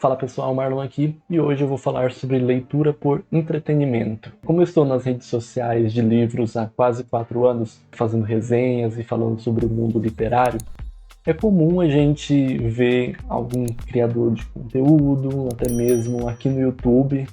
Fala pessoal, Marlon aqui e hoje eu vou falar sobre leitura por entretenimento. Como eu estou nas redes sociais de livros há quase 4 anos, fazendo resenhas e falando sobre o mundo literário, é comum a gente ver algum criador de conteúdo, até mesmo aqui no YouTube,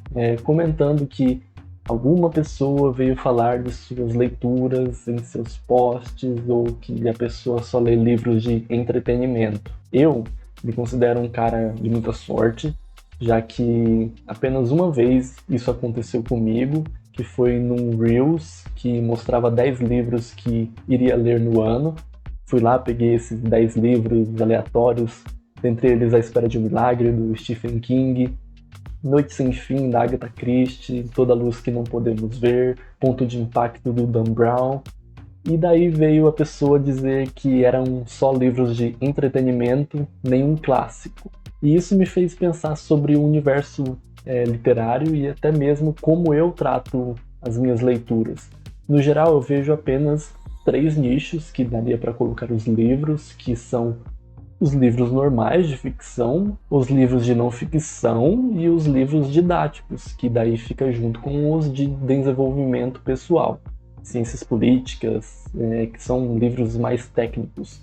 comentando que alguma pessoa veio falar de suas leituras em seus posts ou que a pessoa só lê livros de entretenimento. Eu me considero um cara de muita sorte, já que apenas uma vez isso aconteceu comigo, que foi num Reels que mostrava 10 livros que iria ler no ano. Fui lá, peguei esses 10 livros aleatórios, dentre eles A Espera de um Milagre, do Stephen King, Noite Sem Fim, da Agatha Christie, Toda Luz que Não Podemos Ver, Ponto de Impacto, do Dan Brown. E daí veio a pessoa dizer que eram só livros de entretenimento, nenhum clássico. E isso me fez pensar sobre o universo literário e até mesmo como eu trato as minhas leituras. No geral, eu vejo apenas 3 nichos que daria para colocar os livros, que são os livros normais de ficção, os livros de não ficção e os livros didáticos, que daí fica junto com os de desenvolvimento pessoal. Ciências políticas, que são livros mais técnicos.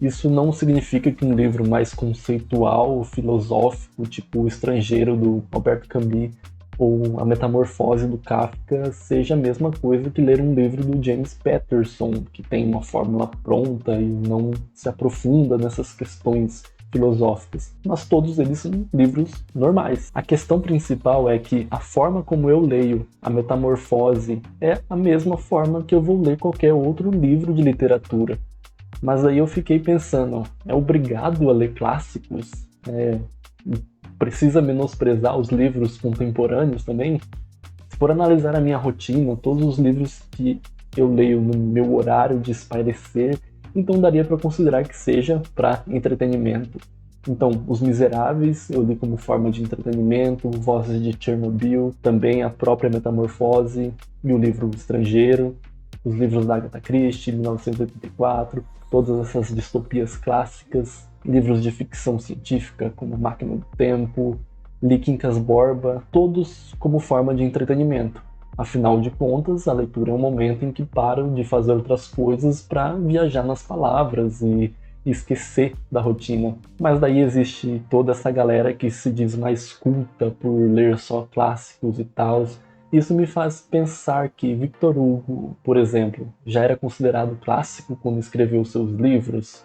Isso não significa que um livro mais conceitual, filosófico, tipo O Estrangeiro, do Albert Camus, ou A Metamorfose, do Kafka, seja a mesma coisa que ler um livro do James Patterson, que tem uma fórmula pronta e não se aprofunda nessas questões filosóficas. Mas todos eles são livros normais. A questão principal é que a forma como eu leio A Metamorfose é a mesma forma que eu vou ler qualquer outro livro de literatura. Mas aí eu fiquei pensando, é obrigado a ler clássicos? Precisa menosprezar os livros contemporâneos também? Se for analisar a minha rotina, todos os livros que eu leio no meu horário de espairecer, então daria para considerar que seja para entretenimento. Então, Os Miseráveis eu li como forma de entretenimento, Vozes de Chernobyl, também a própria Metamorfose e o livro Estrangeiro, os livros da Agatha Christie, 1984, todas essas distopias clássicas, livros de ficção científica como Máquina do Tempo, li Quincas Borba, todos como forma de entretenimento. Afinal de contas, a leitura é um momento em que paro de fazer outras coisas para viajar nas palavras e esquecer da rotina. Mas daí existe toda essa galera que se diz mais culta por ler só clássicos e tal. Isso me faz pensar que Victor Hugo, por exemplo, já era considerado clássico quando escreveu seus livros?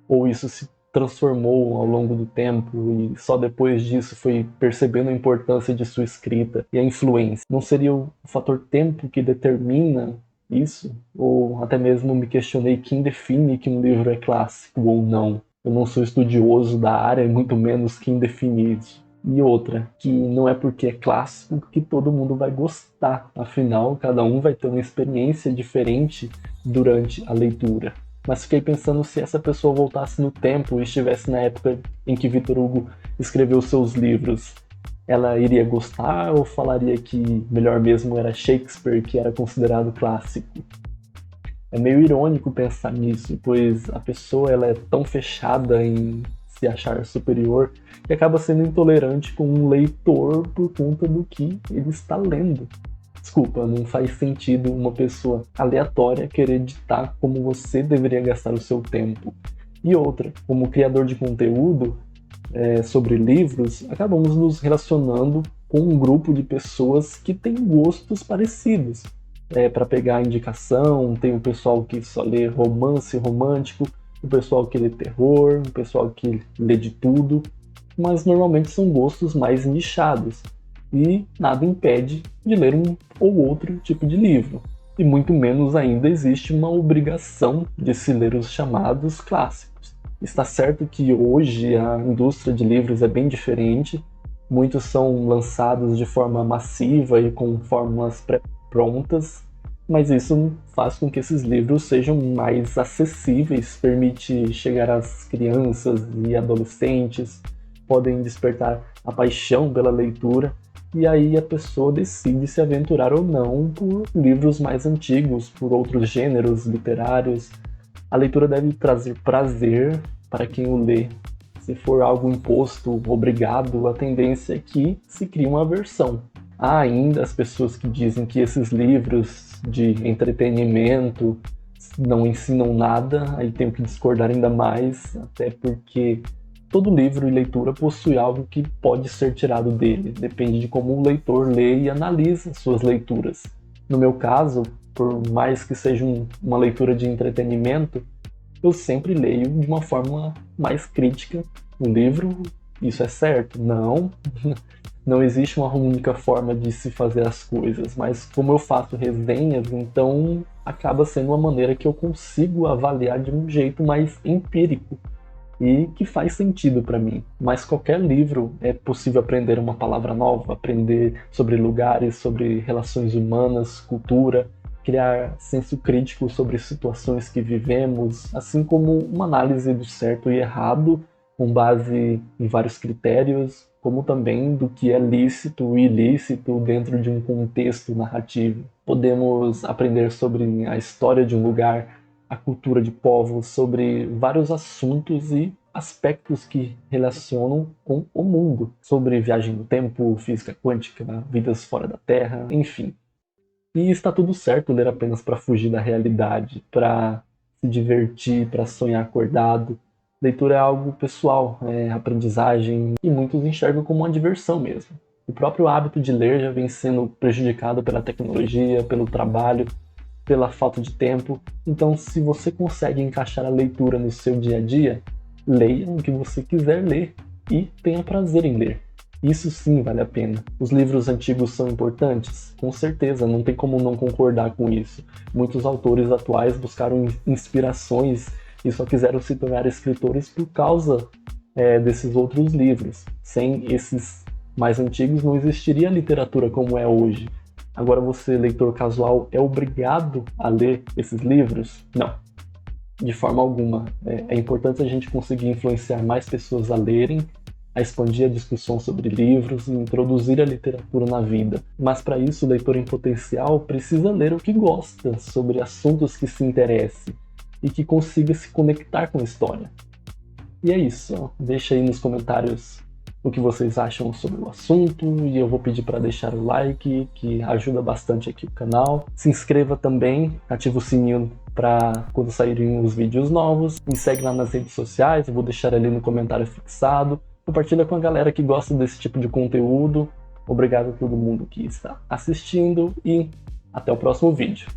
Ou isso se transformou ao longo do tempo e só depois disso foi percebendo a importância de sua escrita e a influência? Não seria o fator tempo que determina isso? Ou até mesmo me questionei quem define que um livro é clássico ou não? Eu não sou estudioso da área, muito menos quem define isso. E outra, que não é porque é clássico que todo mundo vai gostar. Afinal, cada um vai ter uma experiência diferente durante a leitura. Mas fiquei pensando se essa pessoa voltasse no tempo e estivesse na época em que Victor Hugo escreveu seus livros, ela iria gostar ou falaria que melhor mesmo era Shakespeare, que era considerado clássico? É meio irônico pensar nisso, pois a pessoa ela é tão fechada em se achar superior que acaba sendo intolerante com um leitor por conta do que ele está lendo. Desculpa, não faz sentido uma pessoa aleatória querer ditar como você deveria gastar o seu tempo. E outra, como criador de conteúdo sobre livros, acabamos nos relacionando com um grupo de pessoas que tem gostos parecidos. Para pegar a indicação, tem o pessoal que só lê romance romântico, o pessoal que lê terror, o pessoal que lê de tudo, mas normalmente são gostos mais nichados. E nada impede de ler um ou outro tipo de livro. E muito menos ainda existe uma obrigação de se ler os chamados clássicos. Está certo que hoje a indústria de livros é bem diferente, muitos são lançados de forma massiva e com fórmulas pré-prontas, mas isso faz com que esses livros sejam mais acessíveis, permite chegar às crianças e adolescentes, podem despertar a paixão pela leitura. E aí a pessoa decide se aventurar ou não por livros mais antigos, por outros gêneros literários. A leitura deve trazer prazer para quem o lê, Se for algo imposto, obrigado, a tendência é que se crie uma aversão. Há ainda as pessoas que dizem que esses livros de entretenimento não ensinam nada, aí tenho que discordar ainda mais, até porque todo livro e leitura possui algo que pode ser tirado dele, depende de como o leitor lê e analisa suas leituras. No meu caso, por mais que seja uma leitura de entretenimento, eu sempre leio de uma forma mais crítica o livro. Isso é certo? Não. Não existe uma única forma de se fazer as coisas, mas como eu faço resenhas, então acaba sendo uma maneira que eu consigo avaliar de um jeito mais empírico e que faz sentido para mim. Mas qualquer livro é possível aprender uma palavra nova, aprender sobre lugares, sobre relações humanas, cultura, criar senso crítico sobre situações que vivemos, assim como uma análise do certo e errado com base em vários critérios, como também do que é lícito e ilícito dentro de um contexto narrativo. Podemos aprender sobre a história de um lugar, a cultura de povos, sobre vários assuntos e aspectos que relacionam com o mundo, sobre viagem no tempo, física quântica, vidas fora da Terra, enfim. E está tudo certo ler apenas para fugir da realidade, para se divertir, para sonhar acordado. Leitura é algo pessoal, é aprendizagem, e muitos enxergam como uma diversão mesmo. O próprio hábito de ler já vem sendo prejudicado pela tecnologia, pelo trabalho, pela falta de tempo. Então, se você consegue encaixar a leitura no seu dia a dia, leia o que você quiser ler e tenha prazer em ler. Isso sim vale a pena. Os livros antigos são importantes? Com certeza, não tem como não concordar com isso. Muitos autores atuais buscaram inspirações e só quiseram se tornar escritores por causa desses outros livros. Sem esses mais antigos não existiria a literatura como é hoje. Agora você, leitor casual, é obrigado a ler esses livros? Não, de forma alguma. É importante a gente conseguir influenciar mais pessoas a lerem, a expandir a discussão sobre livros e introduzir a literatura na vida. Mas para isso, o leitor em potencial precisa ler o que gosta, sobre assuntos que se interesse e que consiga se conectar com a história. E é isso, deixa aí nos comentários o que vocês acham sobre o assunto e eu vou pedir para deixar o like, que ajuda bastante aqui o canal. Se inscreva também, ativa o sininho para quando saírem os vídeos novos. Me segue lá nas redes sociais, eu vou deixar ali no comentário fixado. Compartilha com a galera que gosta desse tipo de conteúdo. Obrigado a todo mundo que está assistindo e até o próximo vídeo.